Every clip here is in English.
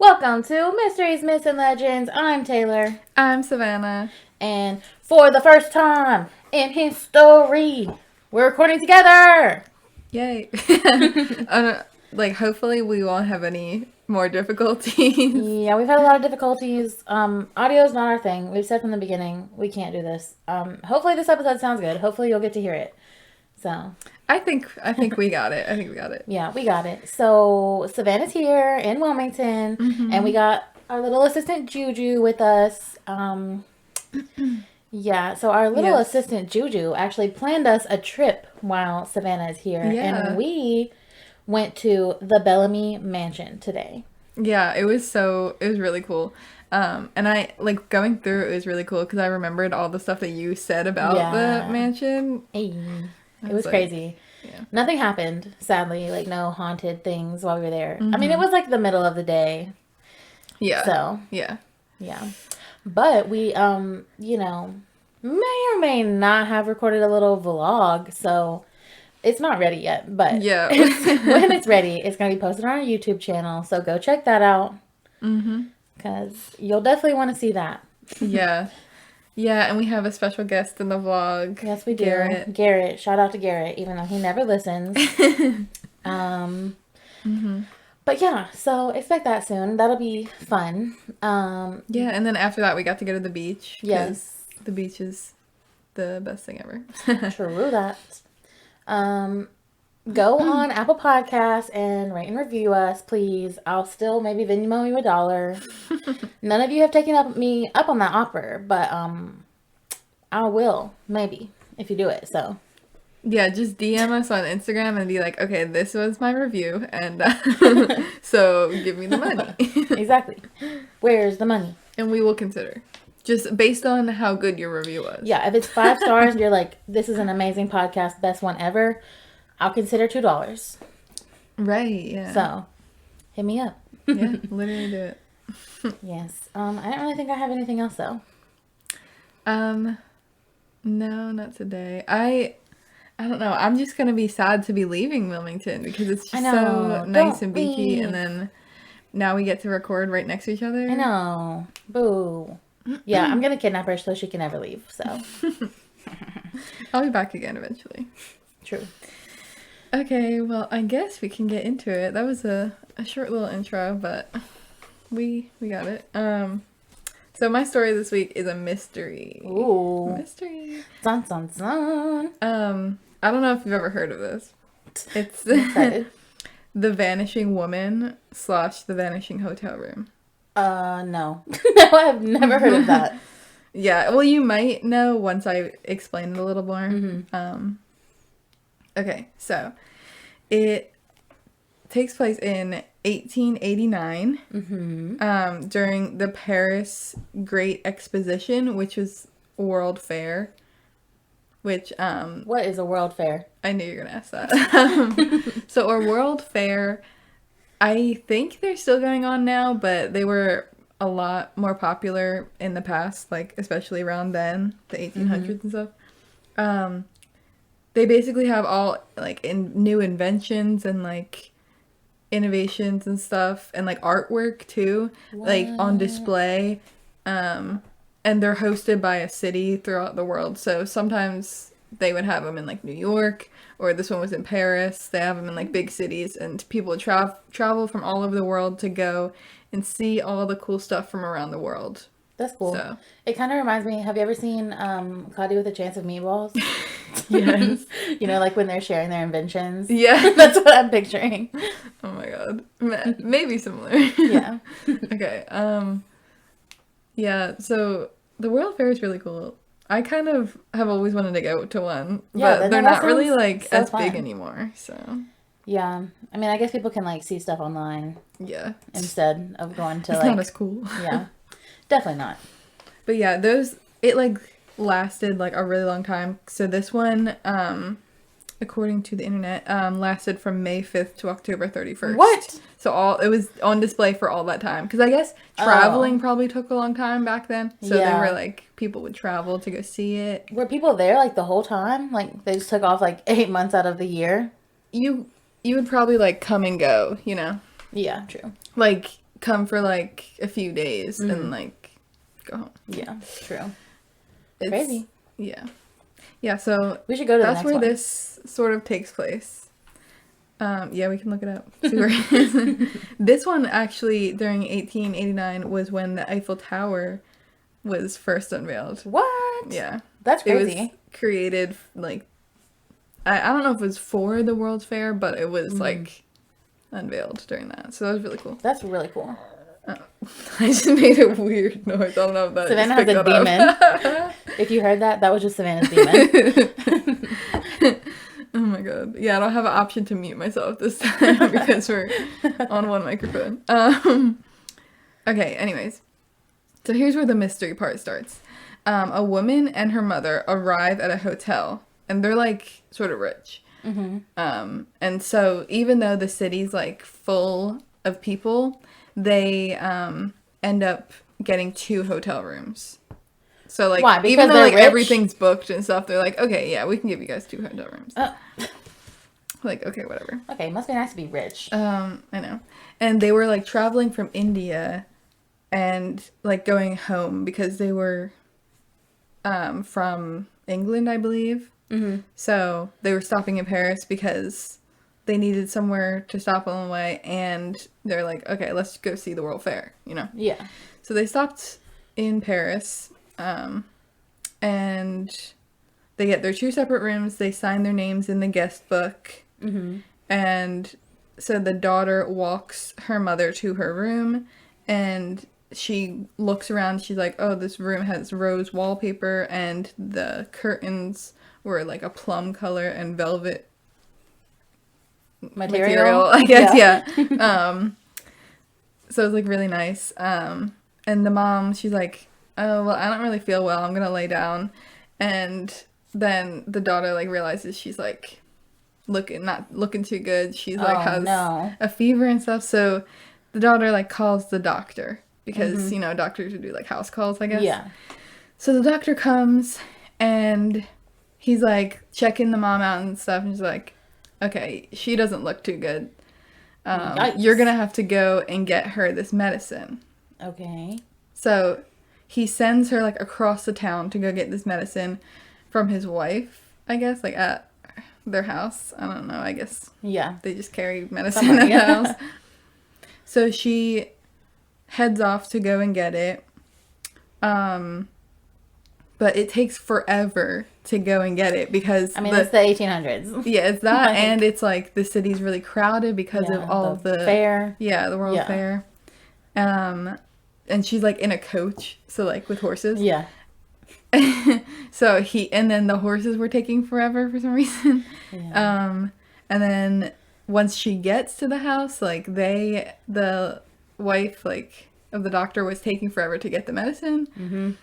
Welcome to Mysteries, Myths, and Legends. I'm Taylor. I'm Savannah. And for the first time in history, we're recording together! Yay. Hopefully we won't have any more difficulties. Yeah, we've had a lot of difficulties. Audio is not our thing. We've said from the beginning, we can't do this. Hopefully this episode sounds good. Hopefully you'll get to hear it. So... I think we got it. I think we got it. Yeah, we got it. So, Savannah's here in Wilmington, and we got our little assistant Juju with us. Yeah, so our little assistant Juju actually planned us a trip while Savannah is here, and we went to the Bellamy Mansion today. Yeah, it was really cool. And I, going through it was really cool because I remembered all the stuff that you said about the mansion. Hey. It was crazy. Yeah. Nothing happened, sadly. No haunted things while we were there. I mean, it was the middle of the day. Yeah. So. Yeah. Yeah. But we, may or may not have recorded a little vlog. So it's not ready yet. But yeah. when it's ready, it's going to be posted on our YouTube channel. So go check that out. Because you'll definitely want to see that. Yeah. Yeah, and we have a special guest in the vlog. Yes, we do. Garrett. Shout out to Garrett, even though he never listens. But yeah, so expect that soon. That'll be fun. Yeah, and then after that, we got to go to the beach. Yes. The beach is the best thing ever. True that. Go on Apple Podcasts and rate and review us, please. I'll still maybe Venmo you $1. None of you have taken me up on that offer, but I will maybe if you do it. So yeah, just DM us on Instagram and be like, okay, this was my review, and so give me the money. Exactly. Where's the money? And we will consider. Just based on how good your review was. Yeah, if it's 5 stars and you're like, this is an amazing podcast, best one ever, I'll consider $2. Right, yeah. So, hit me up. Yeah, literally do it. Yes. I don't really think I have anything else, though. No, not today. I don't know. I'm just going to be sad to be leaving Wilmington because it's just so nice and beachy. And then now we get to record right next to each other. I know. Boo. Yeah, I'm going to kidnap her so she can never leave, so. I'll be back again eventually. True. Okay, well, I guess we can get into it. That was a short little intro, but we got it. So my story this week is a mystery. Ooh. Mystery. Dun, dun, dun. I don't know if you've ever heard of this. It's The Vanishing Woman / The Vanishing Hotel Room. No. No, I have never heard of that. Yeah, well, you might know once I explain it a little more. Okay, so it takes place in 1889 during the Paris Great Exposition, which was a World Fair. Which what is a World Fair? I knew you were gonna ask that. So a World Fair, I think they're still going on now, but they were a lot more popular in the past, especially around then, the 1800s and stuff. They basically have all new inventions and innovations and stuff and artwork too, on display. And they're hosted by a city throughout the world. So sometimes they would have them in New York, or this one was in Paris. They have them in big cities, and people would travel from all over the world to go and see all the cool stuff from around the world. That's cool. So. It kind of reminds me, have you ever seen Cloudy with a Chance of Meatballs? Yes. When they're sharing their inventions? Yeah. That's what I'm picturing. Oh my god. Maybe similar. Yeah. Okay. Yeah, so the World Fair is really cool. I kind of have always wanted to go to one, but they're not really as big anymore, so. Yeah. I mean, I guess people can see stuff online. Yeah. Instead of going to it's not as cool. Yeah. Definitely not. But yeah, it lasted a really long time. So this one, according to the internet, lasted from May 5th to October 31st. What? So it was on display for all that time. Because I guess traveling probably took a long time back then. So they were people would travel to go see it. Were people there the whole time? They just took off 8 months out of the year? You would probably come and go, you know? Yeah, true. come for like a few days and like go home. Yeah, true. It's Crazy. Yeah. Yeah, so we should go to that's the next where one. this sort of takes place. Yeah, we can look it up. See where it is. This one actually during 1889 was when the Eiffel Tower was first unveiled. What? Yeah. That's crazy. It was created like I don't know if it was for the World's Fair, but it was like unveiled during that. So that was really cool. That's really cool. I just made a weird noise. I don't know if that Savannah has a demon. If you heard that, that was just Savannah's demon. Oh my god. Yeah, I don't have an option to mute myself this time because we're on one microphone. Okay, anyways. So here's where the mystery part starts. A woman and her mother arrive at a hotel, and they're like sort of rich. And so even though the city's like full of people, they end up getting 2 hotel rooms. So like, why? Because even though they're like rich? everything's booked and stuff, they're like, okay, yeah, we can give you guys 2 hotel rooms. Like, okay, whatever. Okay, must be nice to be rich. I know. And they were like traveling from India and like going home because they were from England, I believe. So they were stopping in Paris because they needed somewhere to stop on the way, and they're like, okay, let's go see the World Fair, you know? Yeah. So they stopped in Paris, and they get their 2 separate rooms. They sign their names in the guest book, and so the daughter walks her mother to her room, and she looks around. She's like, oh, this room has rose wallpaper, and the curtains were like a plum color and velvet material, I guess. Yeah. So it was like really nice. And the mom, she's like, oh, well, I don't really feel well, I'm gonna lay down. And then the daughter like realizes she's like not looking too good. She's like has a fever and stuff. So the daughter like calls the doctor because you know, doctors would do like house calls, I guess. Yeah. So the doctor comes and he's like checking the mom out and stuff, and she's like, okay, she doesn't look too good. You're gonna have to go and get her this medicine. Okay. So he sends her like across the town to go get this medicine from his wife, I guess, like at their house. I don't know, I guess. Yeah. They just carry medicine at the house. So she heads off to go and get it. But it takes forever to go and get it because I mean, it's the 1800s. Yeah, it's that, and it's like the city's really crowded because of all the fair. Yeah, the World Fair. And she's like in a coach, so like with horses. Yeah. So and then the horses were taking forever for some reason. Yeah. And then once she gets to the house, like the wife like of the doctor was taking forever to get the medicine.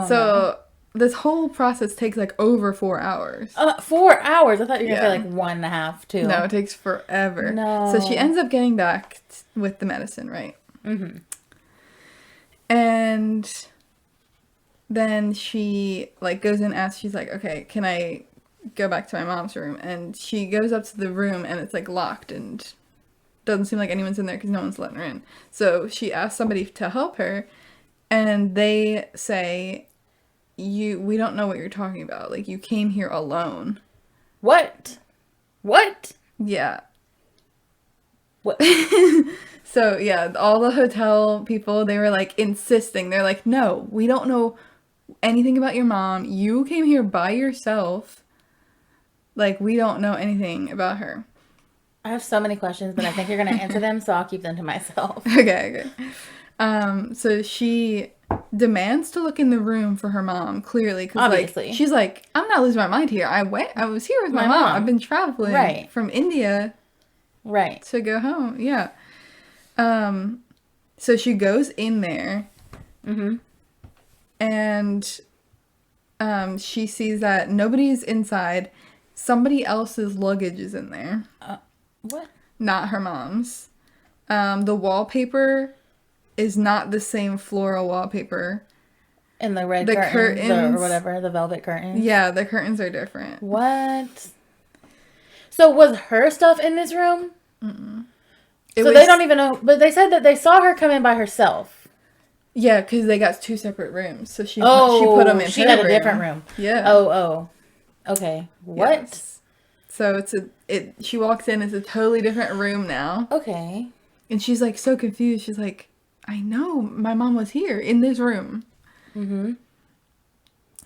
So this whole process takes like over 4 hours. 4 hours? I thought you were gonna say like 1.5, 2. No, it takes forever. No. So she ends up getting back with the medicine, right? And then she like goes and asks, she's like, okay, can I go back to my mom's room? And she goes up to the room and it's like locked and doesn't seem like anyone's in there because no one's letting her in. So she asks somebody to help her, and they say, we don't know what you're talking about. Like, you came here alone. What? Yeah. What? So, yeah, all the hotel people, they were, like, insisting. They're like, no, we don't know anything about your mom. You came here by yourself. Like, we don't know anything about her. I have so many questions, but I think you're going to answer them, so I'll keep them to myself. Okay. So she demands to look in the room for her mom, clearly, because like she's like, I'm not losing my mind here. I was here with my mom. I've been traveling from India to go home. Yeah. So she goes in there, and she sees that nobody's inside. Somebody else's luggage is in there. What? Not her mom's. The wallpaper is not the same floral wallpaper. And the red curtains or whatever, the velvet curtains. Yeah, the curtains are different. What? So was her stuff in this room? So they don't even know. But they said that they saw her come in by herself. Yeah, because they got 2 separate rooms. So she put them in she her had room. a different room. Yeah. Oh. Okay. What? Yes. So she walks in, it's a totally different room now. Okay. And she's like so confused. She's like, I know my mom was here in this room. Mm-hmm.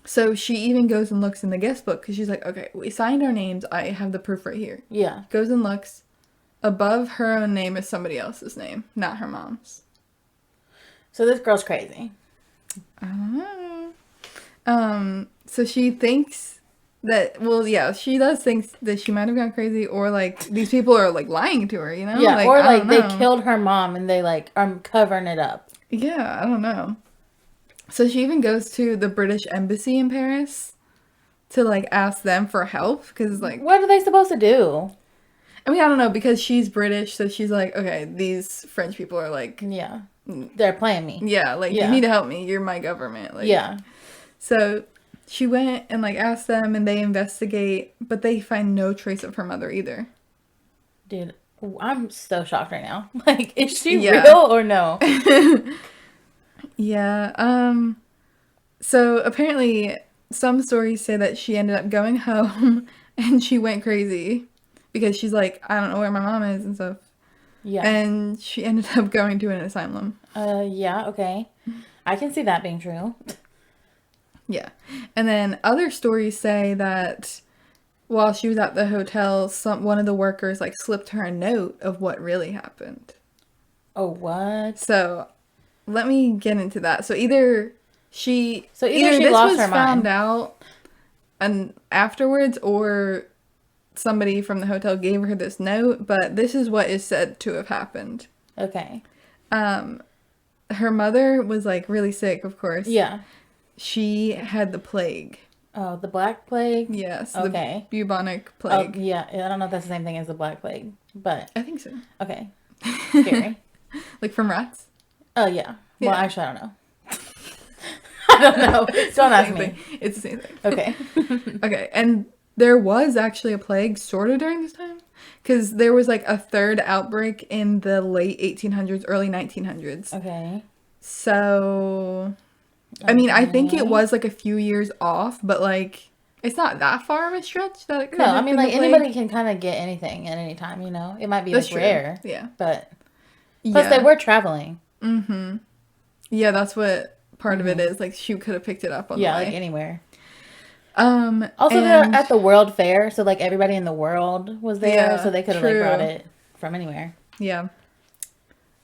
So she even goes and looks in the guest book because she's like, okay, we signed our names. I have the proof right here. Yeah. Goes and looks. Above her own name is somebody else's name, not her mom's. So this girl's crazy. I don't know. So she thinks that, well, yeah, she does think that she might have gone crazy, or like these people are like lying to her, you know? Yeah, like, or I like don't they know. killed her mom and they like are covering it up. Yeah, I don't know. So she even goes to the British Embassy in Paris to like ask them for help because like, what are they supposed to do? I mean, I don't know, because she's British, so she's like, okay, these French people are like, Yeah, they're playing me. yeah, like you need to help me. You're my government. Like, yeah. So she went and like asked them, and they investigate, but they find no trace of her mother either. Dude, I'm so shocked right now. Like, is she Yeah. real or no? Yeah. So apparently, some stories say that she ended up going home and she went crazy because she's like, I don't know where my mom is and stuff. Yeah. And she ended up going to an asylum. Yeah, okay. I can see that being true. Yeah. And then other stories say that while she was at the hotel, one of the workers like slipped her a note of what really happened. Oh, what? So let me get into that. So either she she this lost was her found mind. out and afterwards, or somebody from the hotel gave her this note, but this is what is said to have happened. Okay. Her mother was like really sick, of course. Yeah. She had the plague. Oh, the Black Plague? Yes. Okay. The bubonic plague. Oh, yeah. I don't know if that's the same thing as the Black Plague, but... I think so. Okay. Scary. Like from rats? Oh, yeah. Well, Yeah. actually, I don't know. I don't know. Don't ask me. It's the same thing. Okay. Okay, and there was actually a plague sort of during this time, because there was like a third outbreak in the late 1800s, early 1900s. Okay. So, I mean, I think it was like a few years off, but like, it's not that far of a stretch that it could No, have I mean, been like, the plague. anybody can kind of get anything at any time, you know? It might be That's like true. rare. Yeah. But, plus they were traveling. Mm-hmm. Yeah, that's what part of it is. Like, she could have picked it up on the way. Yeah, like anywhere. Also, Also, they're at the World Fair, so like everybody in the world was there, Yeah, so they could have like brought it from anywhere. Yeah.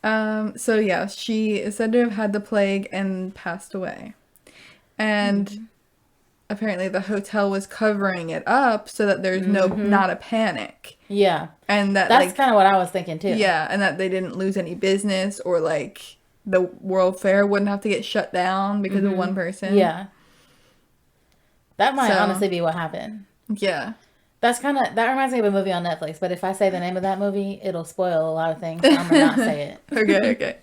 So yeah, she is said to have had the plague and passed away. And apparently the hotel was covering it up so that there's not a panic. Yeah. And that's like, kind of what I was thinking too. Yeah, and that they didn't lose any business, or like the World Fair wouldn't have to get shut down because of one person. Yeah. That might honestly be what happened. Yeah. That reminds me of a movie on Netflix, but if I say the name of that movie, it'll spoil a lot of things. So I'm gonna not say it. Okay.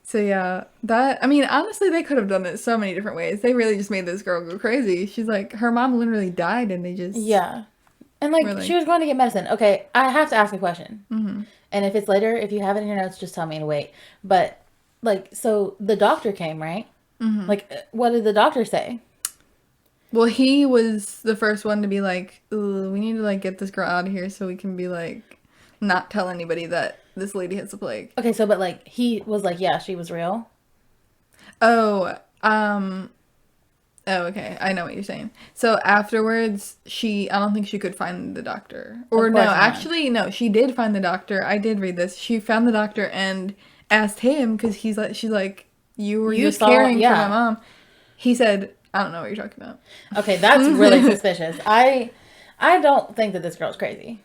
So yeah, I mean, honestly, they could have done it so many different ways. They really just made this girl go crazy. She's like, her mom literally died, and they just... Yeah. And like, she was going to get medicine. Okay, I have to ask a question. Mm-hmm. And if it's later, if you have it in your notes, just tell me to wait. But, like, so the doctor came, right? Mm-hmm. Like, what did the doctor say? Well, he was the first one to be like, we need to, like, get this girl out of here so we can be, like, not tell anybody that this lady has the plague. Okay, so, but, like, he was like, yeah, she was real? Oh, okay. I know what you're saying. So afterwards, I don't think she could find the doctor. Or no, actually, no, she did find the doctor. I did read this. She found the doctor and asked him, because she's like, you were just caring for my mom. He said, I don't know what you're talking about. Okay, that's really suspicious. I don't think that this girl's crazy.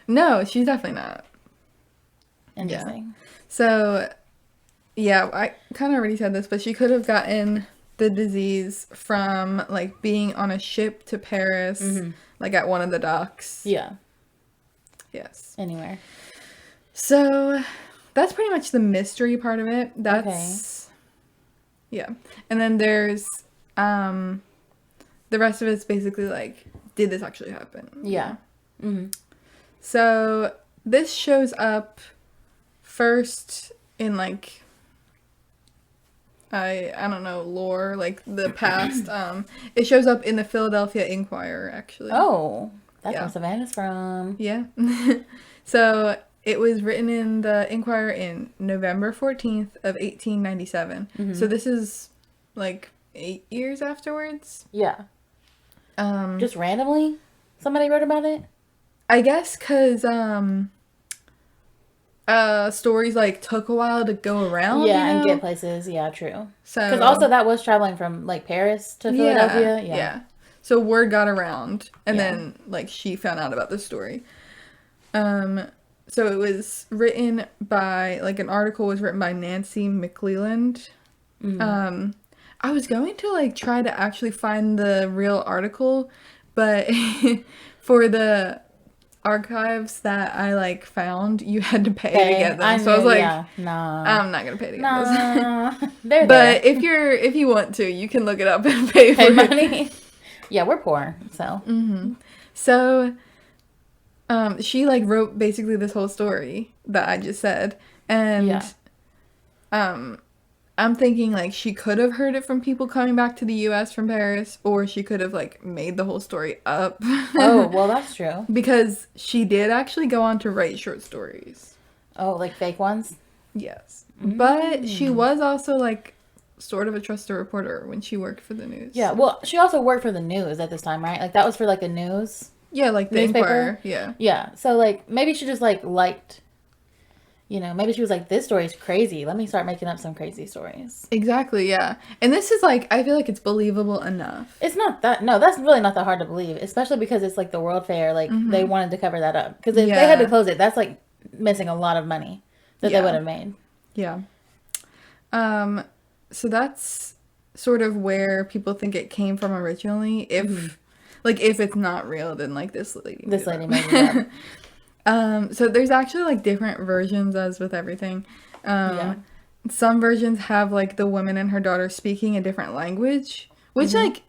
No, she's definitely not. Interesting. Yeah. So, yeah, I kind of already said this, but she could have gotten the disease from, like, being on a ship to Paris, like, at one of the docks. Yeah. Yes. Anywhere. So, that's pretty much the mystery part of it. That's... Okay. Yeah. And then there's, the rest of it's basically, like, did this actually happen? Yeah. Mm-hmm. So, this shows up first in, like, I don't know, lore, like, the past. It shows up in the Philadelphia Inquirer, actually. Oh, that's Yeah. where Savannah's from. Yeah. So, it was written in the Inquirer in November 14th of 1897. Mm-hmm. So, this is, like, 8 years afterwards. Yeah. Um, Just randomly, somebody wrote about it? I guess because stories like took a while to go around. Yeah, you know? and get places. Yeah, true. So Because also that was traveling from like Paris to Philadelphia. Yeah. So word got around, and Yeah. then like she found out about the story. So it was written by, like, an article was written by Nancy McClelland. Mm-hmm. I was going to like try to actually find the real article, but for the archives that I like found, you had to pay to get them. So I was like, nah. I'm not gonna pay to get those. Nah. They're But there. if you want to, you can look it up and pay for Pay it. money. Yeah, we're poor, so. Mm-hmm. So, she like wrote basically this whole story that I just said, and I'm thinking like she could have heard it from people coming back to the U.S. from Paris, or she could have like made the whole story up. Oh, well, that's true. Because she did actually go on to write short stories. Oh, like fake ones? Yes. But she was also like sort of a trusted reporter when she worked for the news. Yeah, well, she also worked for the news at this time, right? Like that was for like the news. Yeah, like the newspaper? Inquirer. Yeah. Yeah, so like maybe she just like liked, you know, maybe she was like, this story's crazy. Let me start making up some crazy stories. Exactly, yeah. And this is like, I feel like it's believable enough. It's not that, no, that's really not that hard to believe, especially because it's like the World Fair. Like they wanted to cover that up. Because if they had to close it, that's like missing a lot of money that they would have made. Yeah. So that's sort of where people think it came from originally. If like if it's not real, then like this lady made it up. So there's actually like different versions, as with everything. Some versions have like the woman and her daughter speaking a different language, which like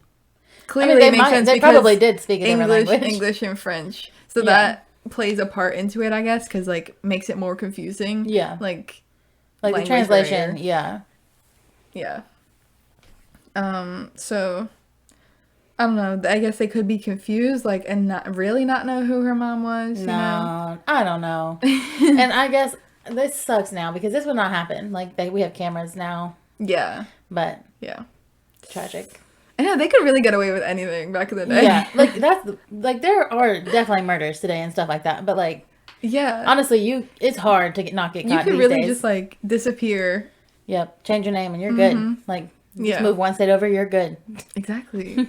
clearly makes sense. They probably did speak a different language. English and French. So that plays a part into it, I guess, because like makes it more confusing. Yeah. Like the translation. Barrier. Yeah. So I don't know. I guess they could be confused, like, and not know who her mom was. No, you know? I don't know. And I guess this sucks now because this would not happen. Like we have cameras now. Yeah. But yeah, tragic. I know they could really get away with anything back in the day. Yeah, like that's like there are definitely murders today and stuff like that. But like, yeah, honestly, it's hard to not get caught. You could these really days. just like disappear. Yep, change your name and you're good. Like, just move one state over, you're good. Exactly.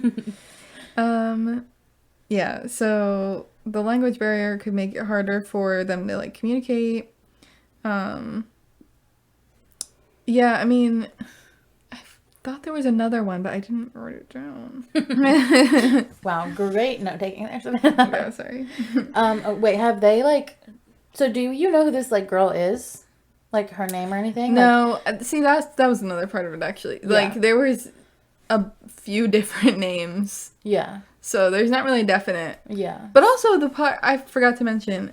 Yeah. So the language barrier could make it harder for them to like communicate. Yeah, I mean, I thought there was another one, but I didn't write it down. Wow, great note taking there, Savannah. Yeah, sorry. Wait, have they like? So, do you know who this like girl is? Like her name or anything? No, see that was another part of it actually. Like there was a few different names. Yeah. So there's not really definite. Yeah. But also the part I forgot to mention,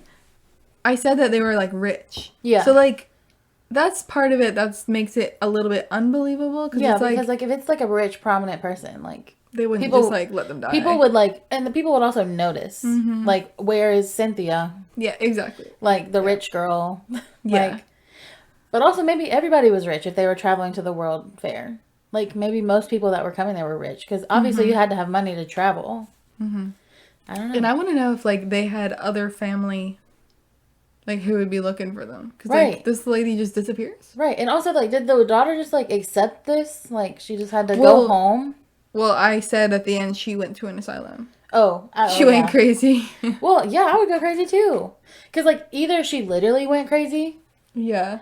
I said that they were like rich. Yeah. So like that's part of it that makes it a little bit unbelievable. Yeah, because like if it's like a rich prominent person, like they wouldn't just like let them die. People would like, and the people would also notice. Like, where is Cynthia? Yeah, exactly. Like the rich girl. Yeah. Like, but also maybe everybody was rich if they were traveling to the World Fair. Like maybe most people that were coming there were rich because obviously you had to have money to travel. I don't know. And I want to know if like they had other family, like who would be looking for them because like this lady just disappears. Right, and also like did the daughter just like accept this? Like she just had to go home. Well, I said at the end she went to an asylum. She went crazy. Well, yeah, I would go crazy too. Because like either she literally went crazy. Yeah.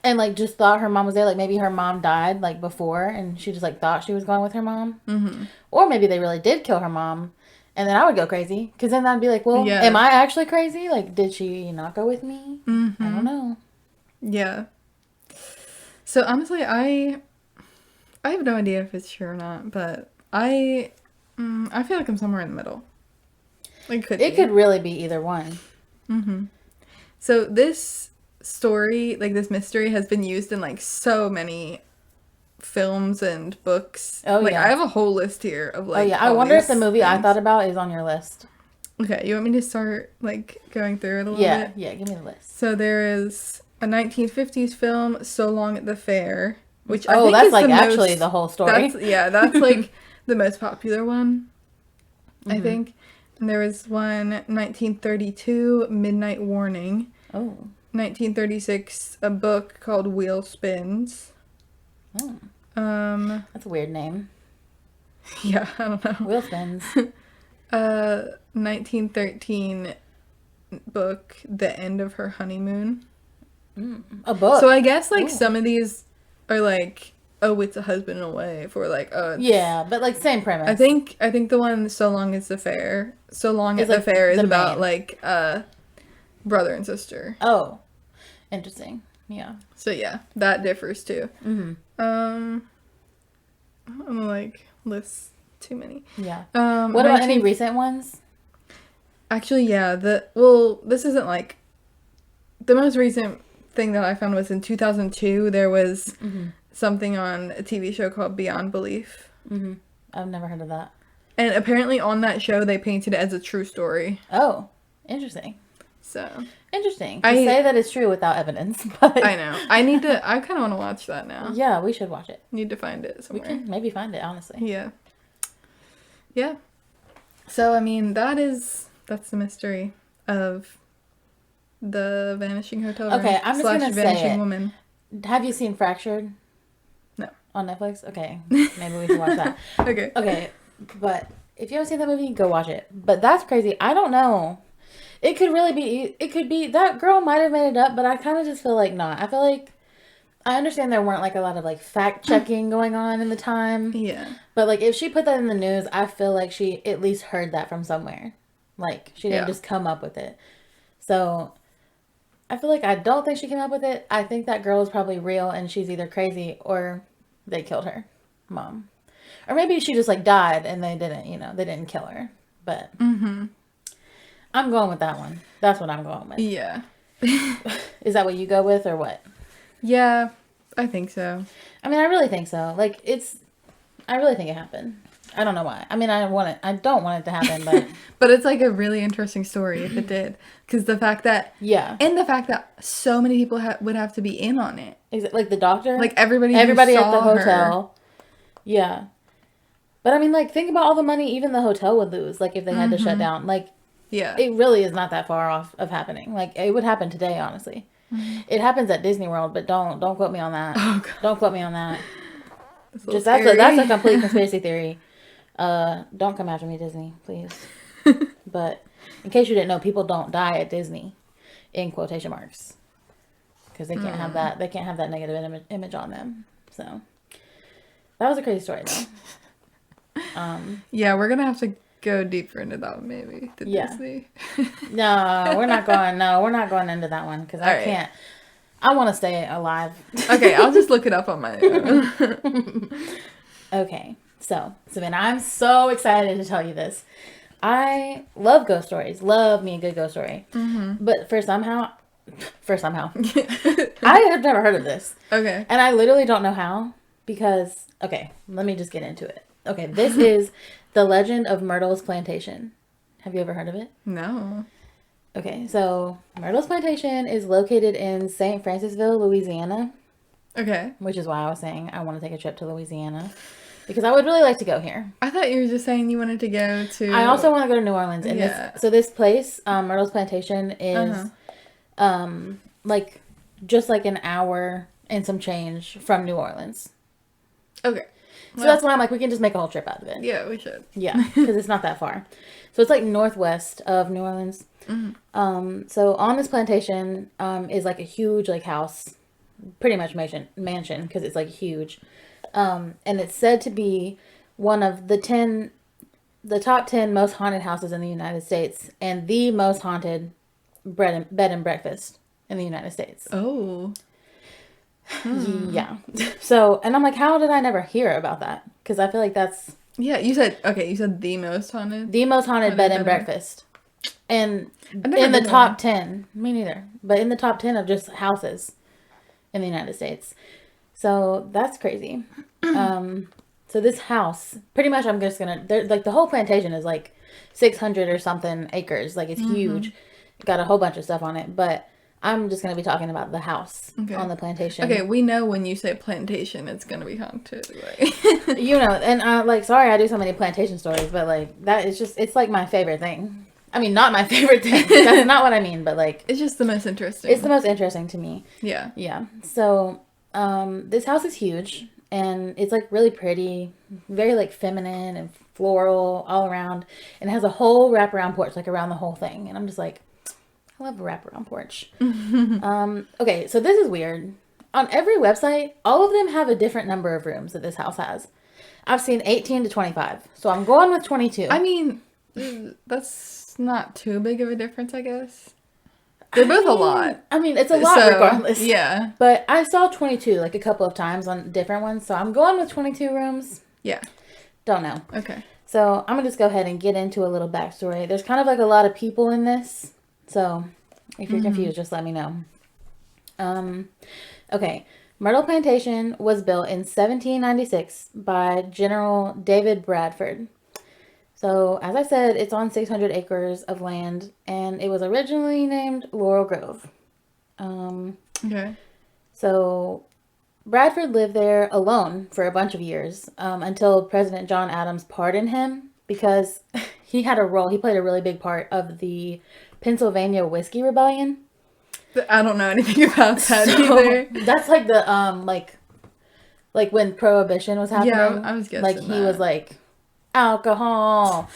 And, like, just thought her mom was there. Like, maybe her mom died, like, before. And she just, like, thought she was going with her mom. Or maybe they really did kill her mom. And then I would go crazy. Because then I'd be like, well, am I actually crazy? Like, did she not go with me? I don't know. Yeah. So, honestly, I have no idea if it's true or not. But I feel like I'm somewhere in the middle. Like, it could really be either one. So this story, like this mystery, has been used in like so many films and books. Oh, like yeah. I have a whole list here of like. Oh yeah, I all wonder if these the movie I things. thought about is on your list. Okay, you want me to start like going through it a little bit? Yeah, give me the list. So there is a 1950s film, So Long at the Fair, which I Oh, think that's is like the actually most, the whole story. That's like the most popular one, I Mhm. think. And there was one 1932, Midnight Warning. Oh. 1936, a book called Wheel Spins. Oh, Um, that's a weird name. yeah, I don't know. Wheel spins. 1913 book, The End of Her Honeymoon. A book. So I guess like Ooh. some of these are like, oh, it's a husband away for like, oh, it's... Yeah, but like same premise. I think the one So Long as the Fair, So Long It's at the like Fair is the about main. like brother and sister. Oh, interesting. Yeah. So yeah, that differs too. Mm-hmm. I'm like list too many. Yeah. What about any recent ones? Actually, yeah. This isn't like the most recent thing that I found was in 2002. There was something on a TV show called Beyond Belief. Mm-hmm. I've never heard of that. And apparently on that show they painted it as a true story. Oh, interesting. So Interesting. To say that it's true without evidence, but I know. I kind of want to watch that now. Yeah, we should watch it. Need to find it somewhere. We can maybe find it, honestly. Yeah. Yeah. So I mean that's the mystery of the Vanishing Hotel Room. Okay, I'm just gonna say Vanishing it. Woman. Have you seen Fractured? No. On Netflix? Okay. Maybe we should watch that. Okay. Okay. But if you haven't seen that movie, go watch it. But that's crazy. I don't know. It could be that girl might have made it up, but I kind of just feel like not. I feel like I understand there weren't like a lot of like fact checking going on in the time. Yeah. But like if she put that in the news, I feel like she at least heard that from somewhere. Like she didn't just come up with it. So I feel like I don't think she came up with it. I think that girl is probably real and she's either crazy or they killed her mom. Or maybe she just like died and they didn't kill her. But I'm going with that one. That's what I'm going with. Yeah. Is that what you go with or what? Yeah, I think so. I mean, I really think so. Like I really think it happened. I don't know why. I mean, I don't want it to happen, but But it's like a really interesting story if it did, because the fact that the fact that so many people would have to be in on it. Is it like the doctor? Like everybody at the saw hotel. Yeah. But I mean, like, think about all the money even the hotel would lose, like, if they had to shut down. Like, yeah, it really is not that far off of happening. Like, it would happen today, honestly. It happens at Disney World, but don't quote me on that. Oh, God. Don't quote me on that. That's That's a complete conspiracy theory. Don't come after me, Disney, please. But in case you didn't know, people don't die at Disney, in quotation marks, because they can't have that. They can't have that negative image on them. So that was a crazy story, though. Yeah, we're gonna have to go deeper into that one, maybe. Disney. No, we're not going. No, we're not going into that one because I can't. I want to stay alive. Okay, I'll just look it up on my own. Okay, so Savannah, I'm so excited to tell you this. I love ghost stories. Love me a good ghost story. But for somehow, I have never heard of this. Okay. And I literally don't know how because, okay, let me just get into it. Okay, this is the legend of Myrtles Plantation. Have you ever heard of it? No. Okay, so Myrtles Plantation is located in St. Francisville, Louisiana. Okay. Which is why I was saying I want to take a trip to Louisiana. Because I would really like to go here. I thought you were just saying you wanted to go to... I also want to go to New Orleans. And this place, Myrtles Plantation, is like just like an hour and some change from New Orleans. Okay. So that's why I'm like, we can just make a whole trip out of it. Yeah, we should. Yeah, because it's not that far. So it's like northwest of New Orleans. So on this plantation is like a huge like house, pretty much mansion because it's like huge. And it's said to be one of the top 10 most haunted houses in the United States and the most haunted bed and breakfast in the United States. Oh. Yeah. So, and I'm like, how did I never hear about that? Because I feel like that's... Yeah, you said the most haunted? The most haunted bed and breakfast And I've never in the been to top one. 10, me neither, but in the top 10 of just houses in the United States. So that's crazy. So this house, pretty much I'm just gonna, like the whole plantation is like 600 or something acres. Like it's huge. Got a whole bunch of stuff on it, but I'm just gonna be talking about the house on the plantation. Okay, we know when you say plantation, it's gonna be haunted. Like. You know, and like, sorry I do so many plantation stories, but like that is just, it's like my favorite thing. I mean, not my favorite thing. That's not what I mean, but like... It's just the most interesting. It's the most interesting to me. Yeah. Yeah. So, this house is huge, and it's like really pretty, very like feminine and floral all around, and it has a whole wraparound porch, like around the whole thing. And I'm just like, I love a wraparound porch. Okay, so this is weird. On every website, all of them have a different number of rooms that this house has. I've seen 18 to 25, so I'm going with 22. I mean, that's not too big of a difference, I guess. They're both a lot. I mean, it's a lot regardless. Yeah. But I saw 22 like a couple of times on different ones, so I'm going with 22 rooms. Yeah. Don't know. Okay. So I'm going to just go ahead and get into a little backstory. There's kind of like a lot of people in this, so if you're confused, just let me know. Okay. Myrtle Plantation was built in 1796 by General David Bradford. So, as I said, it's on 600 acres of land, and it was originally named Laurel Grove. Okay. So, Bradford lived there alone for a bunch of years until President John Adams pardoned him because he had a role. He played a really big part of the Pennsylvania Whiskey Rebellion. I don't know anything about that either. That's like the like when Prohibition was happening. Yeah, I was guessing like he was like alcohol.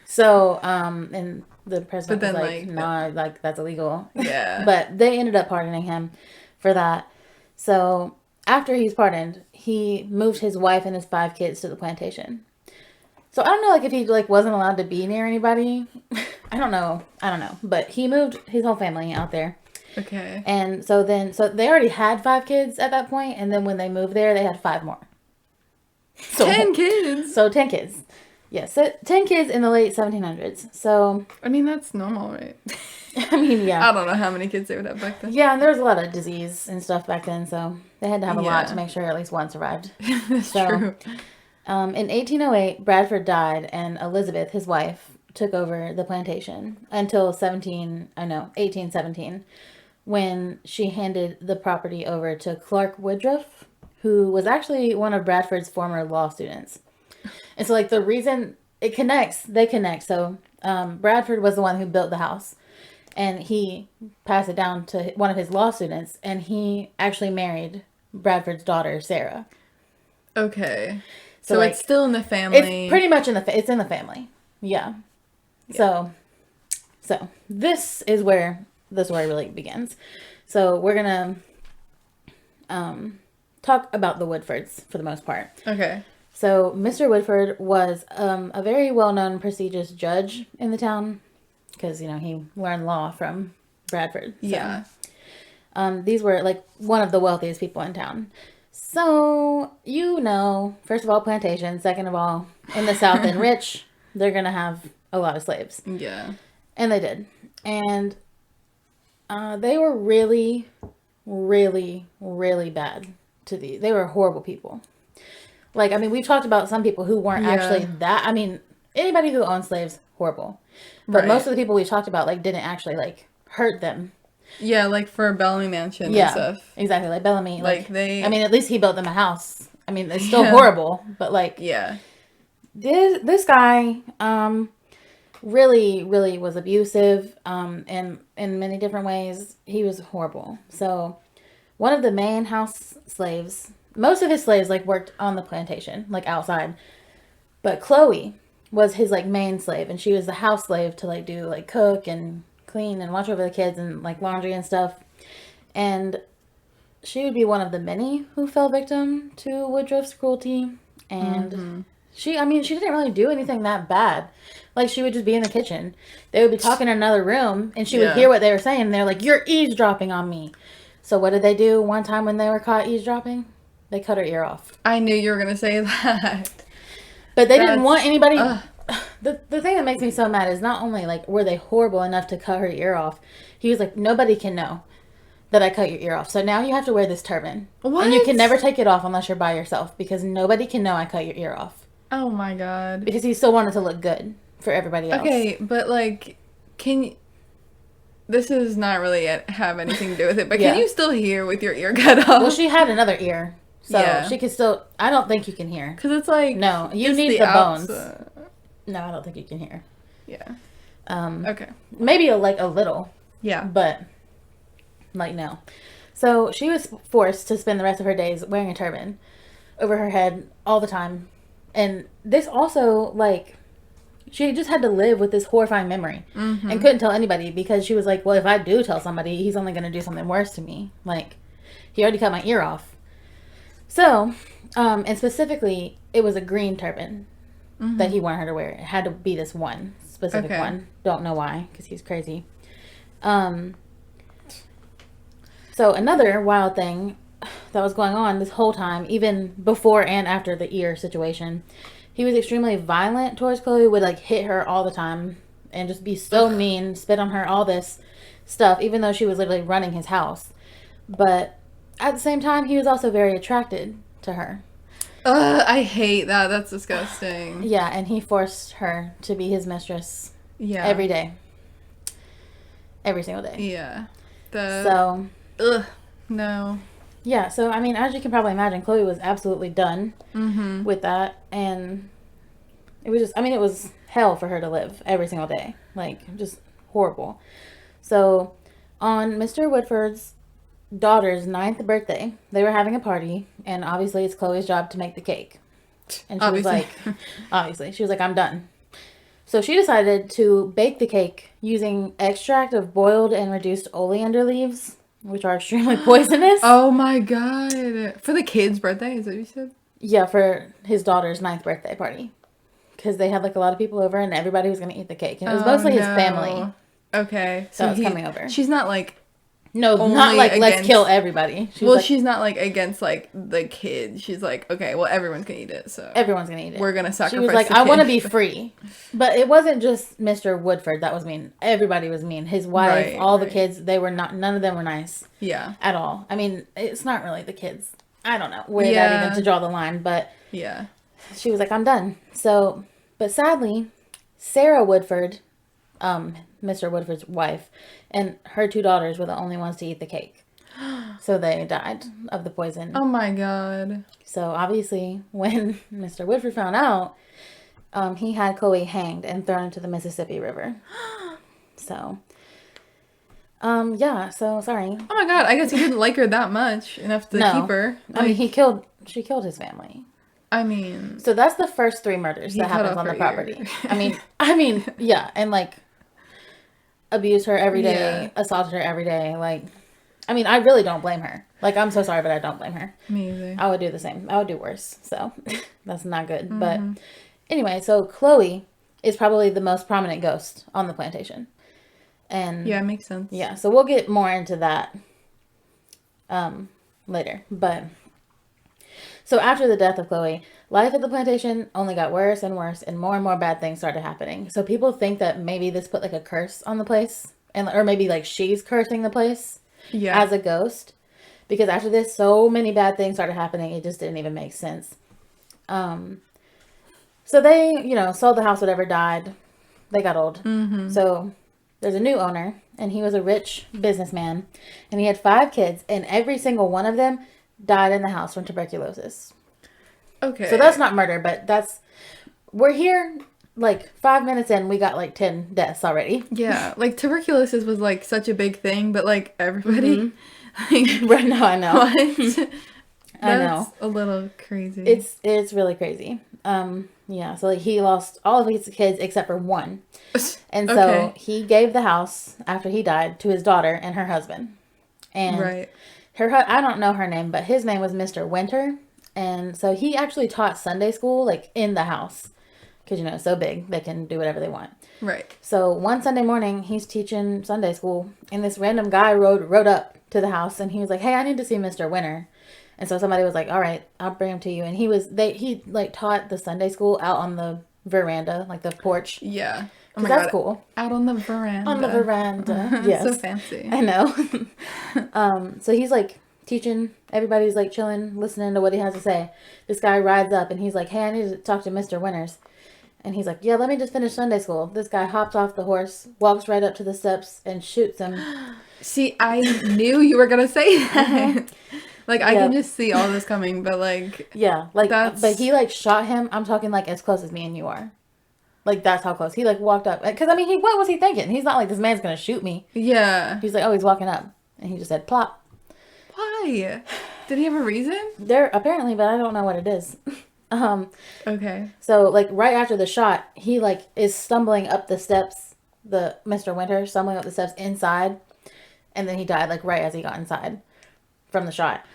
So and the president was like, nah, like that's illegal. Yeah. But they ended up pardoning him for that. So after he's pardoned, he moved his wife and his 5 kids to the plantation. So I don't know, like if he like wasn't allowed to be near anybody. I don't know. But he moved his whole family out there. Okay. And so they already had 5 kids at that point, and then when they moved there, they had 5 more. So 10 kids. So 10 kids. Yes, so 10 kids in the late 1700s. So I mean, that's normal, right? I mean, yeah. I don't know how many kids they would have back then. Yeah, and there was a lot of disease and stuff back then, so they had to have a lot to make sure at least one survived. That's true. In 1808, Bradford died, and Elizabeth, his wife, took over the plantation until 1817, when she handed the property over to Clark Woodruff, who was actually one of Bradford's former law students. And so, like, the reason they connect. So, Bradford was the one who built the house, and he passed it down to one of his law students, and he actually married Bradford's daughter, Sarah. Okay. So like, it's still in the family. It's pretty much it's in the family. Yeah. So this is where the story really begins. So we're gonna talk about the Woodfords for the most part. Okay. So Mr. Woodford was a very well-known, prestigious judge in the town because he learned law from Bradford. So, yeah. These were like one of the wealthiest people in town. So first of all, plantation. Second of all, in the South and rich, they're gonna have a lot of slaves. Yeah. And they did. And they were really, really, really bad they were horrible people. Like, I mean, we've talked about some people who weren't actually that. I mean, anybody who owned slaves, horrible. But most of the people we've talked about, like, didn't actually, like, hurt them. Yeah, like for Bellamy Mansion and stuff. Exactly. Like Bellamy. Like I mean, at least he built them a house. I mean, it's still horrible, but like... Yeah. This guy really, really was abusive and in many different ways. He was horrible. So one of the main house slaves, most of his slaves like worked on the plantation, like outside. But Chloe was his like main slave, and she was the house slave to like do like cook and clean and watch over the kids and like laundry and stuff. And she would be one of the many who fell victim to Woodruff's cruelty. And she didn't really do anything that bad. Like, she would just be in the kitchen. They would be talking in another room, and she would hear what they were saying, and they're like, "You're eavesdropping on me." So what did they do one time when they were caught eavesdropping? They cut her ear off. I knew you were going to say that. But they didn't want anybody... the thing that makes me so mad is not only like were they horrible enough to cut her ear off, he was like, nobody can know that I cut your ear off. So now you have to wear this turban. What? And you can never take it off unless you're by yourself because nobody can know I cut your ear off. Oh my god. Because he still wanted to look good for everybody else. Okay, but like, this is not really have anything to do with it, but can you still hear with your ear cut off? Well, she had another ear. So she could still, I don't think you can hear. Because it's like, no, you need the bones. No, I don't think you can hear. Yeah. Okay. Maybe a little. Yeah. But, like, no. So she was forced to spend the rest of her days wearing a turban over her head all the time. And this also, like, she just had to live with this horrifying memory and couldn't tell anybody because she was like, well, if I do tell somebody, he's only going to do something worse to me. Like, he already cut my ear off. So, and specifically, it was a green turban that he wanted her to wear. It had to be this one specific one. Don't know why, because he's crazy. So another wild thing that was going on this whole time, even before and after the ear situation, he was extremely violent towards Chloe, would like hit her all the time and just be so mean, spit on her, all this stuff, even though she was literally running his house. But at the same time, he was also very attracted to her. I hate that. That's disgusting. Yeah, and he forced her to be his mistress every day. Every single day. Yeah. No. Yeah, so, I mean, as you can probably imagine, Chloe was absolutely done with that. And it was just, I mean, it was hell for her to live every single day. Like, just horrible. So, on Mr. Woodford's daughter's 9th birthday, they were having a party, and obviously it's Chloe's job to make the cake. And she was like, she was like, I'm done. So she decided to bake the cake using extract of boiled and reduced oleander leaves, which are extremely poisonous. Oh my god. For the kid's birthday, is that what you said? Yeah, for his daughter's 9th birthday party. Because they had like a lot of people over and everybody was going to eat the cake. And it was mostly his family. Okay. So was coming over. She's not like... No, not like, let's kill everybody. She's not like against like the kid. She's like, okay, well, everyone's gonna eat it, so everyone's gonna eat it. We're gonna sacrifice. She was like, I want to be free, but it wasn't just Mr. Woodford that was mean. Everybody was mean. His wife, all the kids, they were not. None of them were nice. Yeah. At all. I mean, it's not really the kids. I don't know where that even to draw the line, but yeah. She was like, I'm done. So, but sadly, Sarah Woodford, Mr. Woodford's wife, and her 2 daughters were the only ones to eat the cake. So they died of the poison. Oh my god. So obviously, when Mr. Woodford found out, he had Chloe hanged and thrown into the Mississippi River. So, yeah, so sorry. Oh my god, I guess he didn't like her that much enough to keep her. Like, I mean, she killed his family. I mean... So that's the first 3 murders that happens on the property. I mean, yeah, and like... abused her every day, assaulted her every day. Like, I mean, I really don't blame her. Like, I'm so sorry, but I don't blame her. Me either. I would do the same. I would do worse. So, that's not good. But anyway, so Chloe is probably the most prominent ghost on the plantation. And yeah, it makes sense. Yeah, so we'll get more into that later. But so after the death of Chloe, life at the plantation only got worse and worse, and more bad things started happening. So people think that maybe this put like a curse on the place, or maybe like she's cursing the place as a ghost. Because after this, so many bad things started happening, it just didn't even make sense. So they, sold the house, whatever, died. They got old. So there's a new owner, and he was a rich businessman, and he had 5 kids, and every single one of them died in the house from tuberculosis. Okay. So that's not murder, but we're here, like, 5 minutes in, we got, like, 10 deaths already. Yeah, like, tuberculosis was, like, such a big thing, but, like, everybody... Like, right now, I know. What? I know. That's a little crazy. It's really crazy. Yeah, so, like, he lost all of his kids except for 1. And so he gave the house, after he died, to his daughter and her husband. And I don't know her name, but his name was Mr. Winter. And so he actually taught Sunday school, like, in the house. Because, it's so big, they can do whatever they want. Right. So one Sunday morning, he's teaching Sunday school, and this random guy rode up to the house, and he was like, hey, I need to see Mr. Winter. And so somebody was like, all right, I'll bring him to you. And he taught the Sunday school out on the veranda, like the porch. Yeah. Oh 'Cause my that's God. cool. Out on the veranda. On the veranda. Yes. So fancy. I know. So he's like teaching, everybody's like chilling, listening to what he has to say. This guy rides up and he's like, hey, I need to talk to Mr. Winters. And he's like, yeah, let me just finish Sunday school. This guy hops off the horse, walks right up to the steps, and shoots him. See, I knew you were gonna say that. Mm-hmm. Like, I can just see all this coming, but like... Yeah, like, that's... but he like shot him, I'm talking like as close as me and you are. Like, that's how close. He like walked up. Because, I mean, what was he thinking? He's not like, this man's gonna shoot me. Yeah. He's like, oh, he's walking up. And he just said, plop. Why? Did he have a reason? There, apparently, but I don't know what it is. Okay. So, like, right after the shot, he, like, is stumbling up the steps, Mr. Winter, stumbling up the steps inside, and then he died, like, right as he got inside from the shot.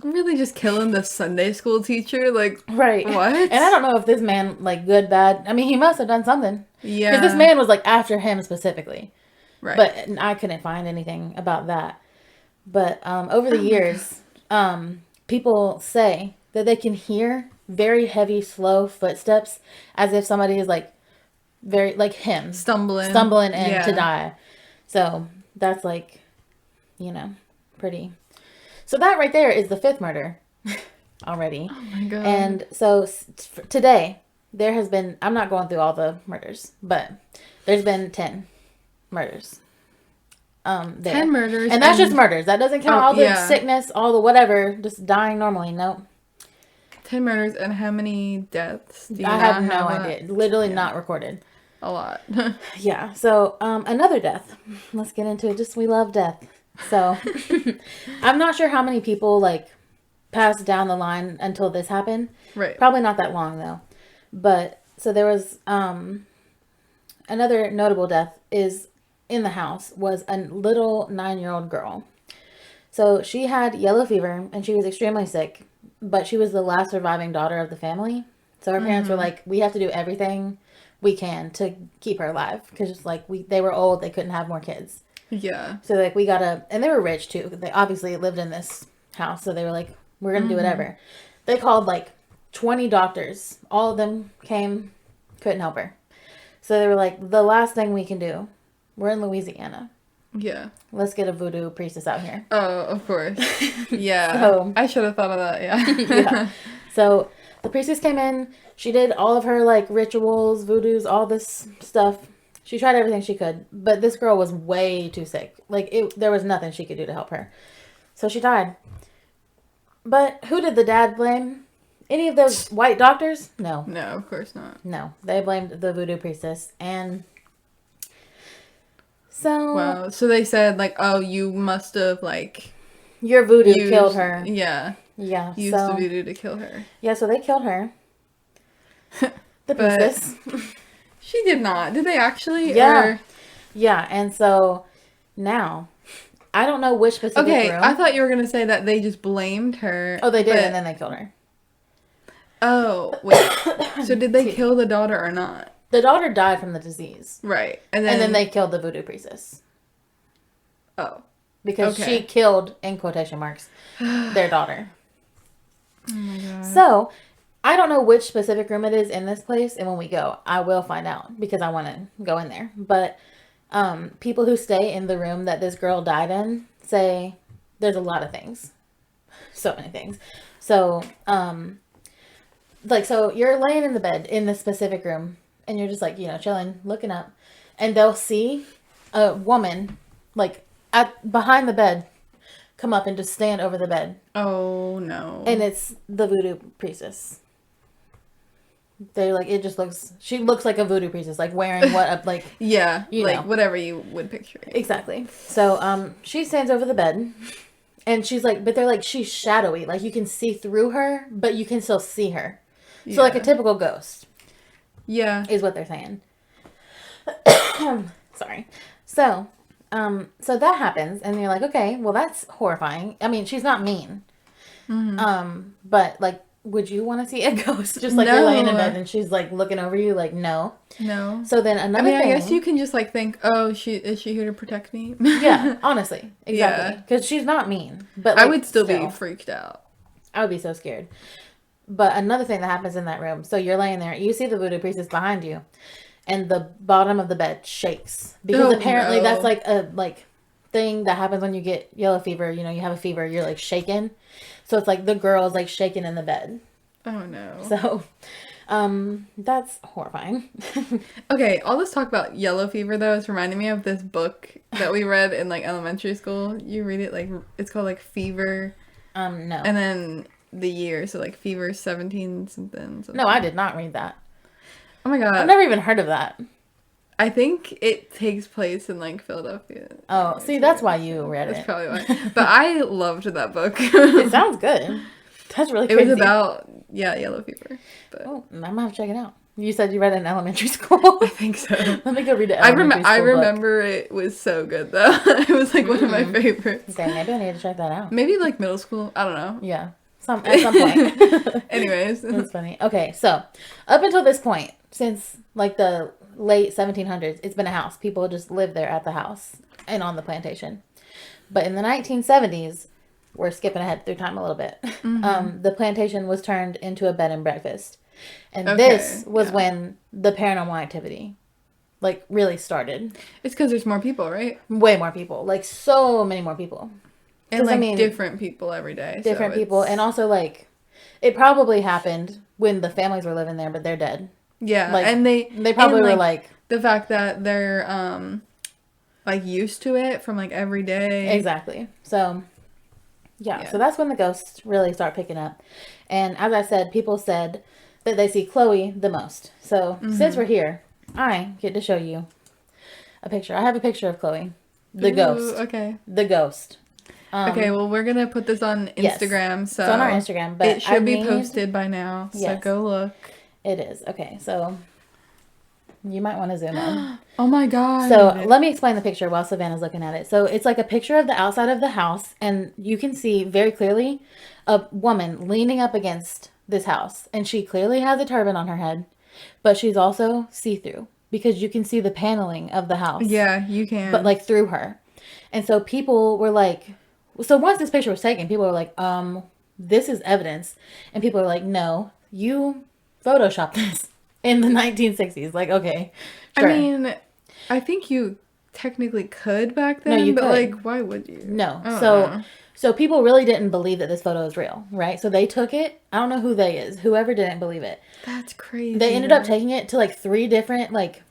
Really just killing the Sunday school teacher? Like, right. What? And I don't know if this man, like, good, bad, I mean, he must have done something. Yeah. Because this man was, like, after him specifically. Right. But I couldn't find anything about that. But over the years, people say that they can hear very heavy, slow footsteps as if somebody is like very like him stumbling in to die. So that's like, pretty. So that right there is the 5th murder already. Oh my God. And so today there has been, I'm not going through all the murders, but there's been 10 murders. 10 murders. And that's just murders. That doesn't count all the sickness, all the whatever, just dying normally. Nope. 10 murders, and how many deaths do you I have no idea. Literally not recorded. A lot. Yeah. So, another death. Let's get into it. Just, we love death. So, I'm not sure how many people, like, passed down the line until this happened. Right. Probably not that long, though. But, so there was, another notable death is in the house was a little 9-year-old girl. So she had yellow fever and she was extremely sick, but she was the last surviving daughter of the family. So her parents were like, we have to do everything we can to keep her alive because like they were old, they couldn't have more kids. Yeah. So like we gotta, and they were rich too. They obviously lived in this house, so they were like, we're gonna do whatever. They called like 20 doctors. All of them came, couldn't help her. So they were like, the last thing we can do. We're in Louisiana. Yeah. Let's get a voodoo priestess out here. Oh, of course. Yeah. So, I should have thought of that, yeah. Yeah. So the priestess came in. She did all of her like rituals, voodoos, all this stuff. She tried everything she could. But this girl was way too sick. Like there was nothing she could do to help her. So she died. But who did the dad blame? Any of those white doctors? No. No, of course not. No. They blamed the voodoo priestess. And... So... Wow. So they said, like, oh, you must have, like... Your voodoo killed her. Yeah. Yeah. Used the voodoo to kill her. Yeah, so they killed her. The priestess. She did not. Did they actually? Yeah. Or... Yeah, and so now, I don't know which specific room. I thought you were going to say that they just blamed her. Oh, they did, and then they killed her. Oh, wait. So did they kill the daughter or not? The daughter died from the disease. Right. And then they killed the voodoo priestess. Oh. Because she killed, in quotation marks, their daughter. Oh my God. So, I don't know which specific room it is in this place, and when we go, I will find out, because I want to go in there. But, people who stay in the room that this girl died in say there's a lot of things. So many things. So, so you're laying in the bed in this specific room, and you're just like, chilling, looking up, and they'll see a woman, like, behind the bed, come up and just stand over the bed. Oh, no. And it's the voodoo priestess. They're like, she looks like a voodoo priestess, like wearing like... Yeah, like whatever you would picture. Exactly. So, she stands over the bed, and she's like, but they're like, she's shadowy. Like, you can see through her, but you can still see her. Yeah. So, like a typical ghost. Yeah. Is what they're saying. Sorry. So that happens, and you're like, okay, well, that's horrifying. I mean, she's not mean. Mm-hmm. But, like, would you want to see a ghost? Just, like, you're laying in bed, and she's, like, looking over you, like, no. No. So then another thing... I guess you can just, like, think, oh, is she here to protect me? Yeah, honestly. Exactly. Because she's not mean. But like, I would still be freaked out. I would be so scared. But another thing that happens in that room, so you're laying there, you see the voodoo priestess behind you, and the bottom of the bed shakes because apparently that's like a thing that happens when you get yellow fever. You know, you have a fever, you're like shaking, so it's like the girl is like shaking in the bed. Oh no. So, that's horrifying. Okay, all this talk about yellow fever though is reminding me of this book that we read in like elementary school. You read it like it's called like Fever. No. And then the year, so like Fever 17 something. No, I did not read that. Oh my god. I've never even heard of that. I think it takes place in like Philadelphia. Oh, see, that's why you read it. That's probably why. But I loved that book. It sounds good. That's really crazy. It was about, yellow fever. But. Oh, I might have to check it out. You said you read it in elementary school? I think so. Let me go read it. I remember it was so good though. It was like one of my favorites. Okay, maybe I need to check that out. Maybe like middle school. I don't know. Yeah. At some point. Anyways. That's funny. Okay, so up until this point, since like the late 1700s, it's been a house. People just live there at the house and on the plantation. But in the 1970s, we're skipping ahead through time a little bit. The plantation was turned into a bed and breakfast. And this was when the paranormal activity like really started. It's because there's more people, right? Way more people. Like so many more people. And like different people every day. Different people. And also like it probably happened when the families were living there, but they're dead. Yeah. Like, and they probably were like the fact that they're like used to it from like every day. Exactly. So yeah. So that's when the ghosts really start picking up. And as I said, people said that they see Chloe the most. So since we're here, I get to show you a picture. I have a picture of Chloe, the ghost. Okay. The ghost. Okay, well, we're going to put this on Instagram. Yes. So it's on our Instagram. But it should be posted by now. So go look. It is. Okay, so you might want to zoom in. Oh my god. So let me explain the picture while Savannah's looking at it. So it's like a picture of the outside of the house, and you can see very clearly a woman leaning up against this house. And she clearly has a turban on her head, but she's also see-through because you can see the paneling of the house. Yeah, you can. But like through her. And so people were like, so once this picture was taken, people were like, this is evidence. And people were like, no, you photoshopped this in the 1960s. Like, okay, sure. I mean, I think you technically could back then, but like, why would you? No. So people really didn't believe that this photo is real, right? So they took it. I don't know who they is. Whoever didn't believe it. That's crazy. They ended up taking it to like 3 different like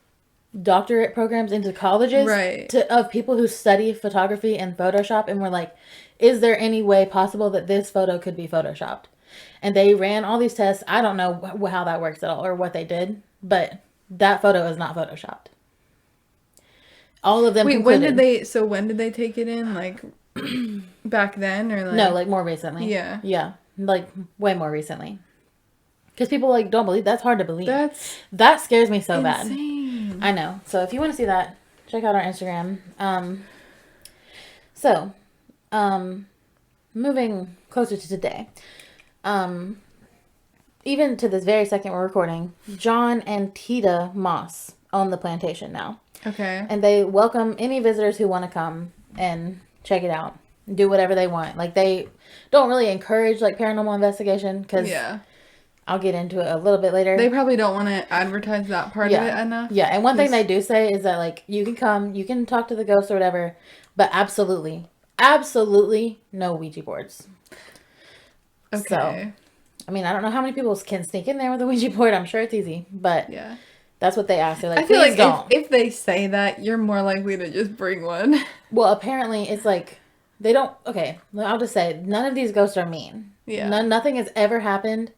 doctorate programs into colleges, right? Of people who study photography and Photoshop, and were like, is there any way possible that this photo could be photoshopped? And they ran all these tests. I don't know how that works at all or what they did, but that photo is not photoshopped. All of them. Wait, when did they take it in? Like back then, or like no, like more recently. Yeah, like way more recently. Because people like don't believe. That's hard to believe. That scares me so insane. Bad. I know. So if you want to see that, check out our Instagram. Moving closer to today. Even to this very second we're recording, John and Tita Moss own the plantation now. Okay. And they welcome any visitors who want to come and check it out. Do whatever they want. Like, they don't really encourage, like, paranormal investigation. Because I'll get into it a little bit later. They probably don't want to advertise that part of it enough. Yeah, and one thing they do say is that, like, you can come, you can talk to the ghosts or whatever, but absolutely no Ouija boards. Okay. So, I mean, I don't know how many people can sneak in there with a Ouija board. I'm sure it's easy, but that's what they ask. They're like, I feel like don't. If they say that, you're more likely to just bring one. Well, apparently it's like, they don't, okay, I'll just say, none of these ghosts are mean. Yeah. Nothing has ever happened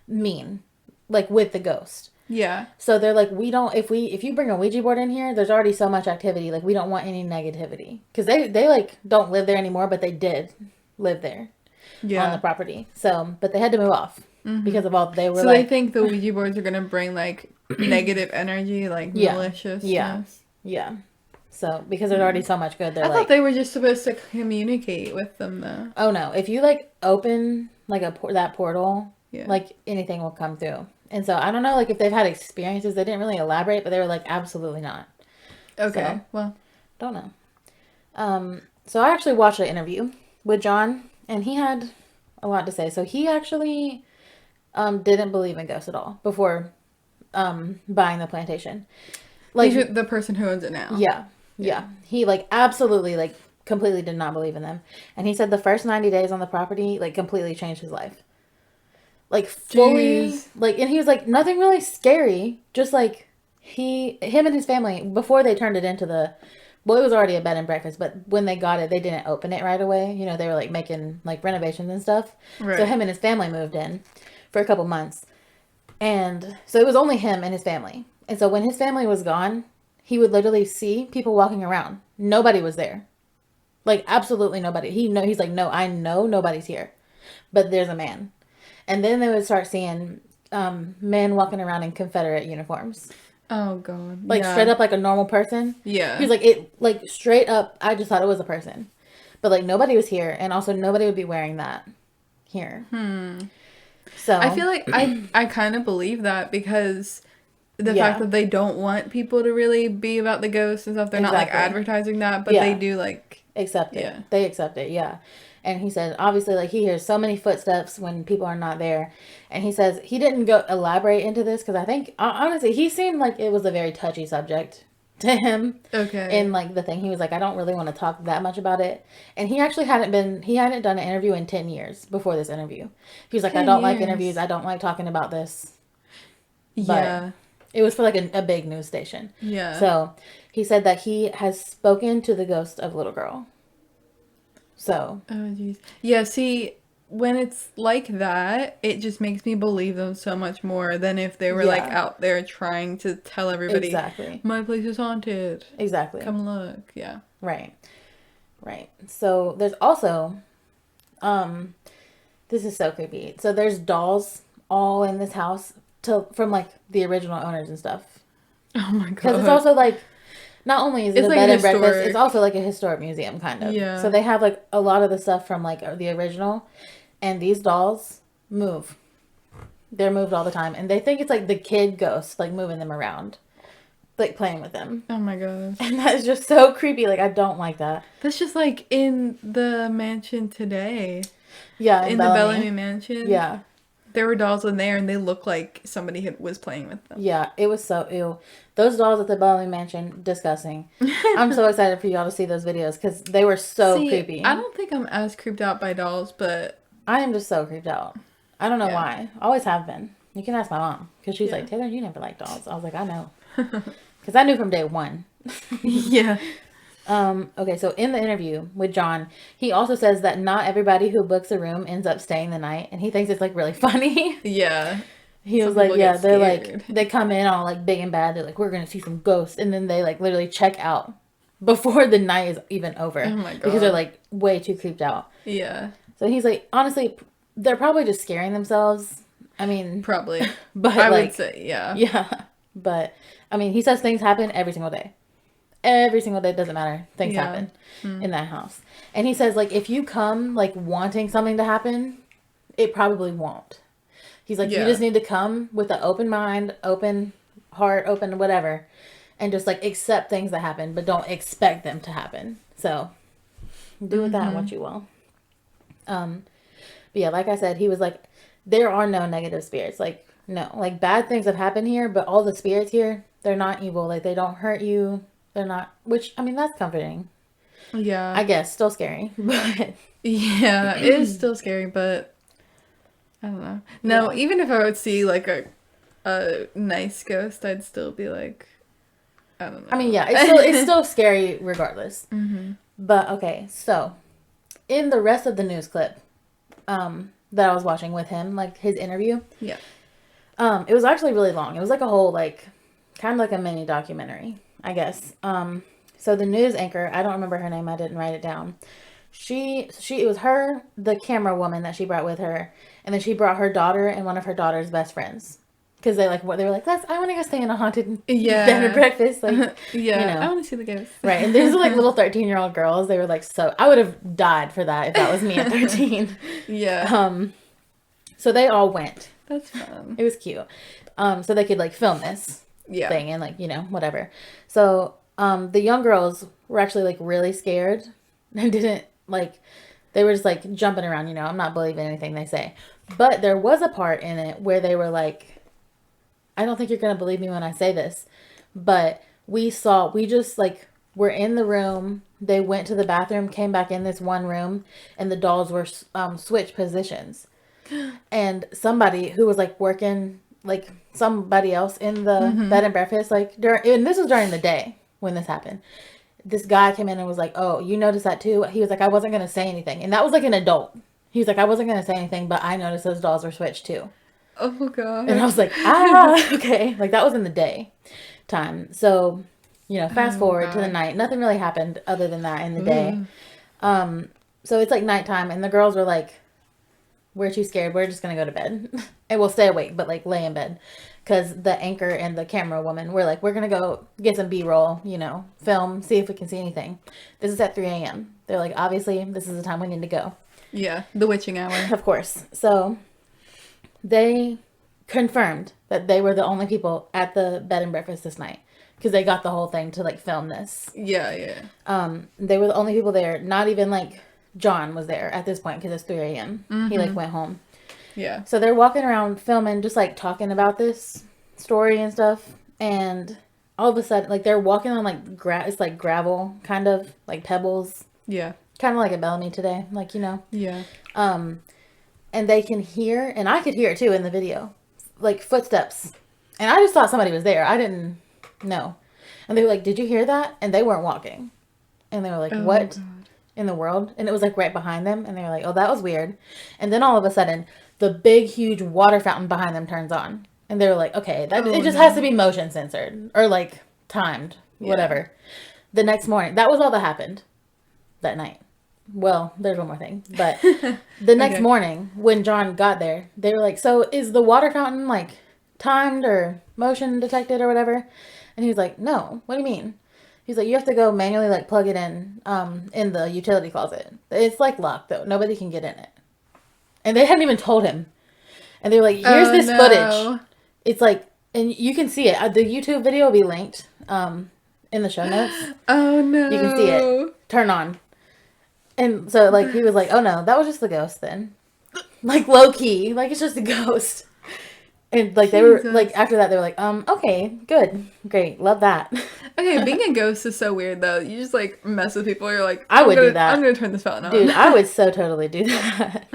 mean, like with the ghost. Yeah. So they're like, if you bring a Ouija board in here, there's already so much activity. Like, we don't want any negativity. Because they like don't live there anymore, but they did live there on the property. So, but they had to move off because of all they were. So they think the Ouija boards are gonna bring like negative energy, like maliciousness. Yeah. So because there's already so much good, I thought they were just supposed to communicate with them though. Oh no! If you like open like that portal, like anything will come through. And so I don't know, like if they've had experiences. They didn't really elaborate, but they were like, absolutely not. Okay, so, well, don't know. So I actually watched an interview with John, and he had a lot to say. So he actually didn't believe in ghosts at all before buying the plantation. Like the person who owns it now. Yeah. He like absolutely like completely did not believe in them. And he said the first 90 days on the property like completely changed his life. Like fully. Jeez. Like, and he was like nothing really scary, just like him and his family before they turned it into it was already a bed and breakfast, but when they got it, they didn't open it right away. You know, they were like making like renovations and stuff. Right. So him and his family moved in for a couple months. And so it was only him and his family. And so when his family was gone, he would literally see people walking around. Nobody was there. Like absolutely nobody. He's like, no, I know nobody's here, but there's a man. And then they would start seeing men walking around in Confederate uniforms. Oh God! Like straight up like a normal person. Yeah. He was like like straight up. I just thought it was a person, but like nobody was here, and also nobody would be wearing that here. So I feel like I kind of believe that because the fact that they don't want people to really be about the ghosts and stuff. They're not like advertising that, but they do like accept it. Yeah. They accept it. Yeah. And he said, obviously, like, he hears so many footsteps when people are not there. And he says he didn't go elaborate into this because I think, honestly, he seemed like it was a very touchy subject to him. Okay. And, like, the thing, he was like, I don't really want to talk that much about it. And he actually hadn't done an interview in 10 years before this interview. He was like, I don't like interviews. I don't like talking about this. Yeah. But it was for, like, a big news station. Yeah. So he said that he has spoken to the ghost of little girl. So. Oh, jeez. Yeah, see, when it's like that, it just makes me believe them so much more than if they were, like, out there trying to tell everybody, exactly, my place is haunted. Exactly. Come look. Yeah. Right. So, there's also, this is so creepy. So, there's dolls all in this house from, like, the original owners and stuff. Oh, my God. Because it's also, like, not only is it a bed and breakfast, it's also like a historic museum, kind of. Yeah. So they have like a lot of the stuff from like the original, and these dolls move. They're moved all the time, and they think it's like the kid ghosts like moving them around, like playing with them. Oh my God! And that is just so creepy. Like I don't like that. That's just like in the mansion today. Yeah, in the Bellamy Mansion. Yeah. There were dolls in there, and they looked like somebody was playing with them. Yeah, it was so ew. Those dolls at the Bellamy Mansion, disgusting. I'm so excited for y'all to see those videos because they were so creepy. I don't think I'm as creeped out by dolls, but I am just so creeped out. I don't know why. Always have been. You can ask my mom because she's like, Taylor, you never liked dolls. I was like, I know, because I knew from day one. Yeah. Okay, so in the interview with John, he also says that not everybody who books a room ends up staying the night, and he thinks it's like really funny. Yeah. He was like, yeah, they're like, they come in all like big and bad. They're like, we're going to see some ghosts. And then they like literally check out before the night is even over. Oh my God. Because they're like way too creeped out. Yeah. So he's like, honestly, they're probably just scaring themselves. I mean, probably. But I like, would say, yeah. Yeah. But I mean, he says things happen every single day. Every single day, doesn't matter. Things happen in that house. And he says, like, if you come, like, wanting something to happen, it probably won't. He's like, you just need to come with an open mind, open heart, open whatever, and just, like, accept things that happen, but don't expect them to happen. So, do with that what you will. But yeah, like I said, he was like, there are no negative spirits. Like, no. Like, bad things have happened here, but all the spirits here, they're not evil. Like, they don't hurt you. They're not, which, I mean, that's comforting. Yeah. I guess, still scary, but. Yeah, it is still scary, but I don't know. No, even if I would see, like, a nice ghost, I'd still be like, I don't know. I mean, yeah, it's still scary regardless. Mm-hmm. But, okay, so, in the rest of the news clip that I was watching with him, like, his interview. Yeah. It was actually really long. It was like a whole, like, kind of like a mini documentary, I guess. So the news anchor, I don't remember her name. I didn't write it down. It was her, the camera woman that she brought with her. And then she brought her daughter and one of her daughter's best friends. Because they were like, I want to go stay in a haunted bed and breakfast. Like, yeah, I want to see the ghosts. Right. And these are like little 13-year-old girls. They were like, I would have died for that if that was me at 13. Yeah. So they all went. That's fun. It was cute. So they could like film this thing and like, whatever. So the young girls were actually like really scared and didn't like, they were just like jumping around, I'm not believing anything they say. But there was a part in it where they were like, I don't think you're going to believe me when I say this, but we just like were in the room. They went to the bathroom, came back in this one room, and the dolls were switched positions. And somebody who was like working, like somebody else in the bed and breakfast, like and this was during the day when this happened. This guy came in and was like, "Oh, you noticed that too?" He was like, "I wasn't going to say anything." And that was like an adult. He was like, "I wasn't going to say anything, but I noticed those dolls were switched too." Oh, God. And I was like, okay. Like, that was in the day time. So, fast forward to the night. Nothing really happened other than that in the day. So it's like nighttime, and the girls were like, we're too scared. We're just going to go to bed. And we'll stay awake, but like lay in bed. Because the anchor and the camera woman were like, we're going to go get some B-roll, film, see if we can see anything. This is at 3 a.m. They're like, obviously, this is the time we need to go. Yeah, the witching hour. Of course. So they confirmed that they were the only people at the bed and breakfast this night. Because they got the whole thing to like film this. Yeah. They were the only people there. Not even like John was there at this point because it's 3 a.m. He like went home. Yeah. So they're walking around filming, just like talking about this story and stuff. And all of a sudden, like they're walking on like it's like gravel, kind of like pebbles. Yeah. Kind of like a Bellamy today, like Yeah. And they can hear, and I could hear it too in the video, like footsteps. And I just thought somebody was there. I didn't know. And they were like, "Did you hear that?" And they weren't walking. And they were like, "What God. in the world?" And it was like right behind them. And they were like, "Oh, that was weird." And then all of a sudden, the big, huge water fountain behind them turns on. And they were like, "Okay, it just has to be motion censored or like timed, whatever." The next morning, that was all that happened that night. Well, there's one more thing. But the next morning, when John got there, they were like, "So is the water fountain like timed or motion detected or whatever?" And he was like, "No. What do you mean?" He's like, "You have to go manually like plug it in the utility closet. It's like locked though. Nobody can get in it." And they hadn't even told him. And they were like, "Here's this footage." It's like, and you can see it. The YouTube video will be linked in the show notes. Oh no. You can see it. Turn on. And so, like, he was like, "Oh, no, that was just the ghost then." Like, low-key. Like, it's just a ghost. And, like, they were, like, after that, they were like, okay, good. Great. Love that. Okay, being a ghost is so weird, though. You just, like, mess with people. You're like, I would do that. I'm going to turn this fountain on. Dude, I would so totally do that.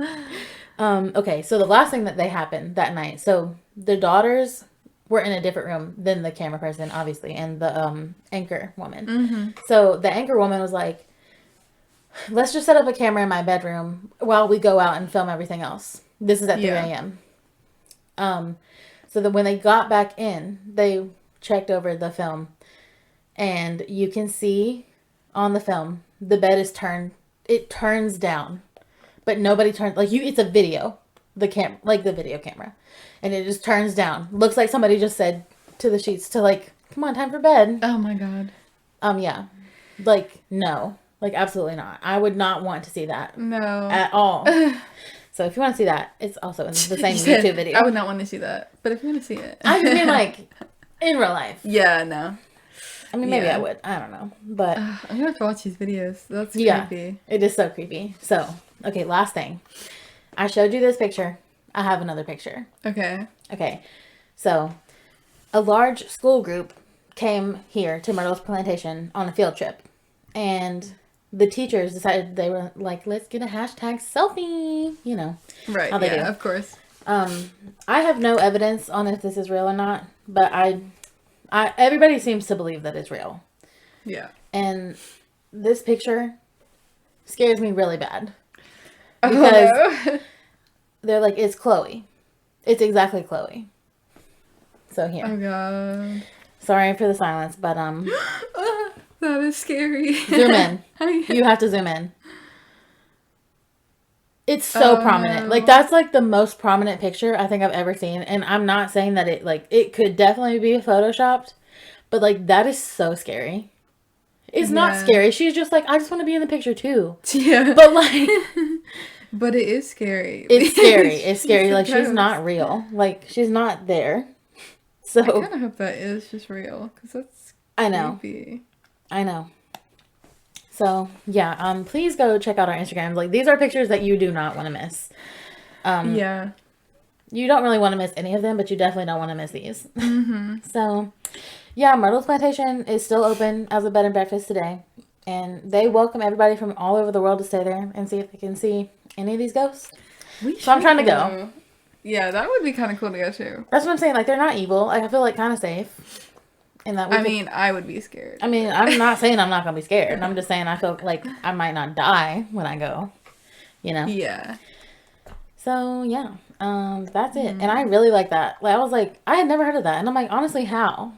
Okay, so the last thing that happened that night. So, the daughters were in a different room than the camera person, obviously, and the anchor woman. So, the anchor woman was like, "Let's just set up a camera in my bedroom while we go out and film everything else." This is at 3 a.m. So that when they got back in, they checked over the film. And you can see on the film, the bed is turned. It turns down. But nobody turns. Like, it's a video. The video camera. And it just turns down. Looks like somebody just said to the sheets to, like, "Come on, time for bed." Oh, my God. Yeah. Like, no. Like, absolutely not. I would not want to see that. No. At all. So, if you want to see that, it's also in the same YouTube video. I would not want to see that. But if you want to see it. I just mean, like, in real life. Yeah, no. I mean, maybe I would. I don't know. But I'm going to have to watch these videos. That's creepy. It is so creepy. So, okay, last thing. I showed you this picture. I have another picture. Okay. So, a large school group came here to Myrtles Plantation on a field trip. And the teachers decided, they were like, "Let's get a hashtag selfie." Right, how they do. of course. I have no evidence on if this is real or not, but everybody seems to believe that it's real. Yeah. And this picture scares me really bad. Because they're like, "It's Chloe. It's exactly Chloe." So here. Oh, God. Sorry for the silence, but that is scary. zoom in. You have to zoom in. It's so prominent. No. Like, that's like the most prominent picture I think I've ever seen. And I'm not saying that it could definitely be photoshopped, but like, that is so scary. It's not scary. She's just like, "I just want to be in the picture too." Yeah. But like, but it is scary. it's scary. It's scary. Like, she's not real. Like, she's not there. So I kind of hope that is just real, because that's creepy. I know. So, yeah, please go check out our Instagrams. Like, these are pictures that you do not want to miss. Yeah. you don't really want to miss any of them, but you definitely don't want to miss these. Mm-hmm. So, yeah, Myrtles Plantation is still open as a bed and breakfast today. And they welcome everybody from all over the world to stay there and see if they can see any of these ghosts. So I'm trying to go. Yeah, that would be kind of cool to go to. That's what I'm saying. Like, they're not evil. Like, I feel like kind of safe. And that I would be scared. I mean, I'm not saying I'm not going to be scared. I'm just saying I feel like I might not die when I go. You know? Yeah. So, yeah. That's it. And I really like that. Like, I was like, I had never heard of that. And I'm like, honestly, how?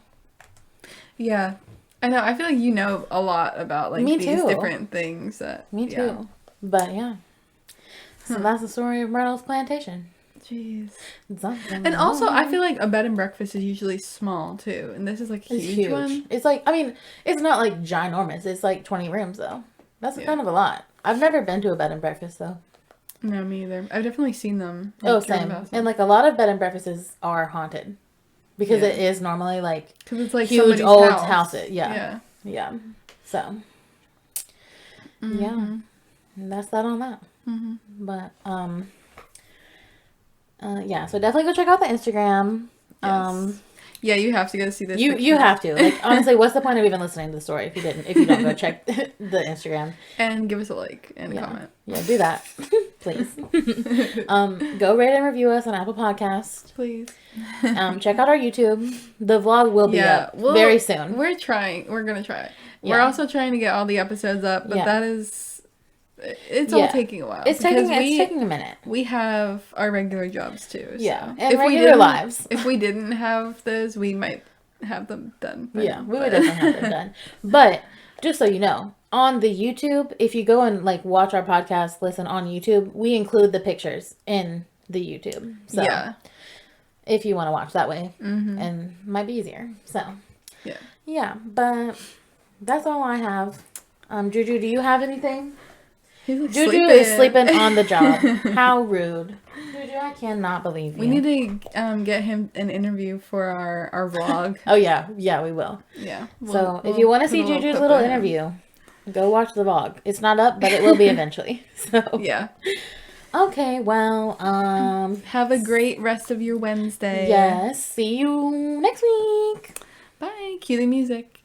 Yeah. I know. I feel like you know a lot about, like, Me these too. different things. Me too. But, yeah. So that's the story of Myrtle's Plantation. Jeez. Something And also, I feel like a bed and breakfast is usually small, too. And this is, like, a huge one. It's like, I mean, it's not, like, ginormous. It's, like, 20 rooms, though. That's kind of a lot. I've never been to a bed and breakfast, though. No, me either. I've definitely seen them. Like, same. And, like, a lot of bed and breakfasts are haunted. Because it is normally, like, because it's, like, huge old houses. Yeah. So, yeah. And that's that on that. Mm-hmm. But, yeah, so definitely go check out the Instagram. Yes. Yeah, you have to go see this. You have to. Like, honestly, what's the point of even listening to the story if you don't go check the Instagram? And give us a like and a comment. Yeah, do that. Please. Go rate and review us on Apple Podcasts. Please. Check out our YouTube. The vlog will be up very soon. We're trying. We're gonna try it. Yeah. We're also trying to get all the episodes up, but that is... It's all taking a while. It's taking a minute. We have our regular jobs too. So. Yeah, and regular lives. If we didn't have those, we might have them done. Yeah, we would definitely have them done. But just so you know, on the YouTube, if you go and like watch our podcast, listen on YouTube, we include the pictures in the YouTube. So yeah, if you want to watch that way, and it might be easier. So yeah, but that's all I have. Juju, do you have anything? Juju is sleeping on the job. How rude. Juju, I cannot believe you. We need to get him an interview for our vlog. Oh, yeah. Yeah, we will. Yeah. So, if you want to see Juju's little interview, go watch the vlog. It's not up, but it will be eventually. So yeah. Okay, well, have a great rest of your Wednesday. Yes. See you next week. Bye. Cue the music.